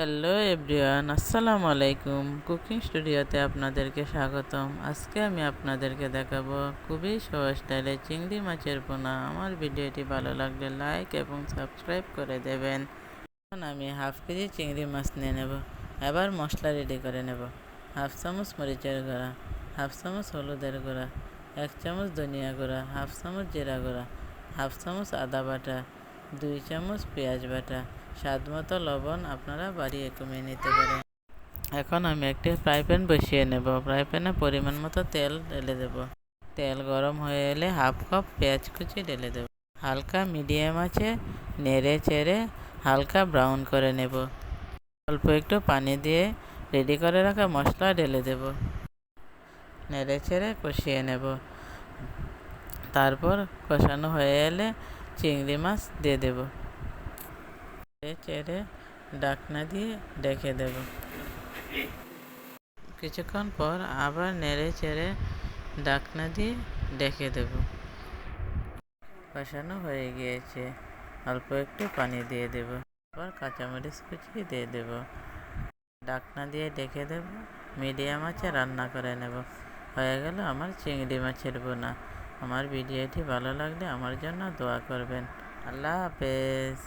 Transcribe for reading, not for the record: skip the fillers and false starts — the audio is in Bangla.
হ্যালো এভরিওয়ান, আসসালামু আলাইকুম। কুকিং স্টুডিওতে আপনাদেরকে স্বাগতম। আজকে আমি আপনাদেরকে দেখাবো খুবই সহজ স্টাইলে চিংড়ি মাছের পোনা। আমার ভিডিওটি ভালো লাগলে লাইক এবং সাবস্ক্রাইব করে দেবেন। এখন আমি হাফ কেজি চিংড়ি মাছ নিয়ে নেব। এবার মশলা রেডি করে নেব। হাফ চামচ মরিচের গুঁড়া, হাফ চামচ হলুদের গুঁড়া, 1 চামচ ধনিয়া গুঁড়া, হাফ চামচ জিরা গুঁড়া, হাফ চামচ আদা বাটা, 2 চামচ পেঁয়াজ বাটা, স্বাদ মতো লবণ আপনারা বাড়িয়ে কমিয়ে নিতে পারেন। এখন আমি একটি ফ্রাই প্যান বসিয়ে নেব। ফ্রাই প্যানে পরিমাণ মতো তেল ঢেলে দেব। তেল গরম হয়ে এলে হাফ কাপ পেঁয়াজ কুচি ঢেলে দেব। হালকা মিডিয়াম আছে নেড়ে চেড়ে হালকা ব্রাউন করে নেব। অল্প একটু পানি দিয়ে রেডি করে রাখা মশলা ঢেলে দেব। নেড়ে চেড়ে কষিয়ে নেব। তারপর কষানো হয়ে এলে চিংড়ি মাছ দিয়ে দেব। চেড়ে ঢাকনা দিয়ে ঢেকে দেব। কিছুক্ষণ পর আবার নেড়ে চেড়ে ঢাকনা দিয়ে ঢেকে দেব। কষানো হয়ে গিয়েছে, অল্প একটু পানি দিয়ে দেব। আবার কাঁচামরিচ কুচি দিয়ে দেব। ঢাকনা দিয়ে ঢেকে দেব। মিডিয়াম আঁচে রান্না করে নেব। হয়ে গেল আমার চিংড়ি মাছের বোনা। আমার ভিডিওটি ভালো লাগলে আমার জন্য দোয়া করবেন। আল্লাহ হাফেজ।